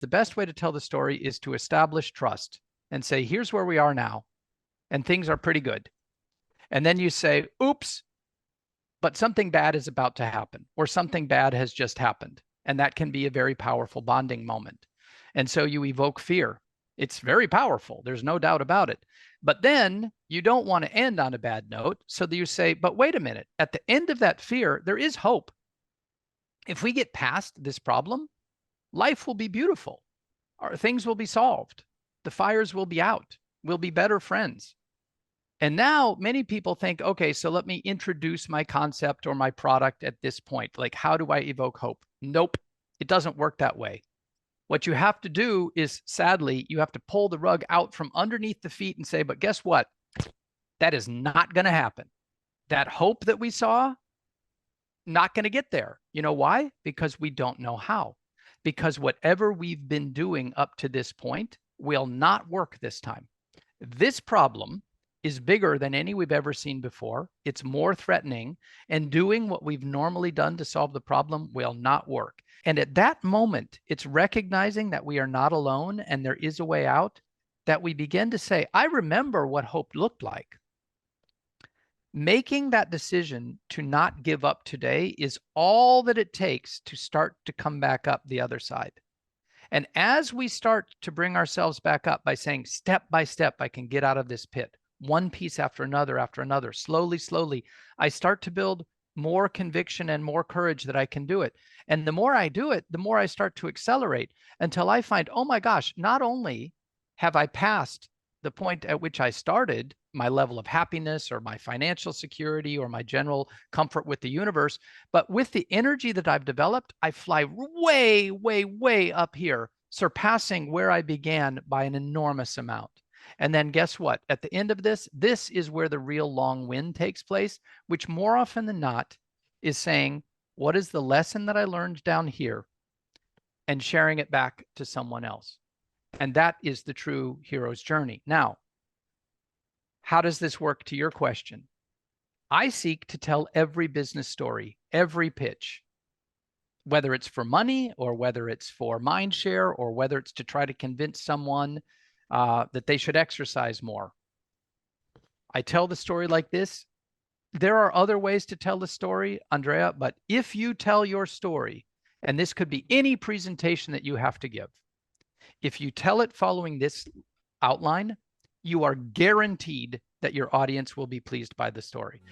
the best way to tell the story is to establish trust and say, here's where we are now, and things are pretty good. And then you say, oops, but something bad is about to happen, or something bad has just happened. And that can be a very powerful bonding moment. And so you evoke fear. It's very powerful. There's no doubt about it. But then you don't want to end on a bad note. So that you say, but wait a minute, at the end of that fear, there is hope. If we get past this problem, life will be beautiful. Our things will be solved. The fires will be out. We'll be better friends. And now many people think, okay, so let me introduce my concept or my product at this point. Like, how do I evoke hope? Nope, it doesn't work that way. What you have to do is, sadly, you have to pull the rug out from underneath the feet and say, but guess what? That is not going to happen. That hope that we saw, not going to get there. You know why? Because we don't know how. Because whatever we've been doing up to this point will not work this time. This problem is bigger than any we've ever seen before. It's more threatening, and doing what we've normally done to solve the problem will not work. And at that moment, it's recognizing that we are not alone and there is a way out, that we begin to say, I remember what hope looked like. Making that decision to not give up today is all that it takes to start to come back up the other side. And as we start to bring ourselves back up by saying, step by step, I can get out of this pit, one piece after another, slowly, slowly, I start to build more conviction and more courage that I can do it. And the more I do it, the more I start to accelerate until I find, oh my gosh, not only have I passed the point at which I started, my level of happiness or my financial security or my general comfort with the universe, but with the energy that I've developed, I fly way, way, way up here, surpassing where I began by an enormous amount. And then guess what? At the end of this, this is where the real long win takes place, which more often than not is saying, what is the lesson that I learned down here, and sharing it back to someone else. And that is the true hero's journey. Now, how does this work to your question? I seek to tell every business story, every pitch, whether it's for money or whether it's for mind share or whether it's to try to convince someone that they should exercise more. I tell the story like this. There are other ways to tell the story, Andrea, but if you tell your story, and this could be any presentation that you have to give, if you tell it following this outline, you are guaranteed that your audience will be pleased by the story.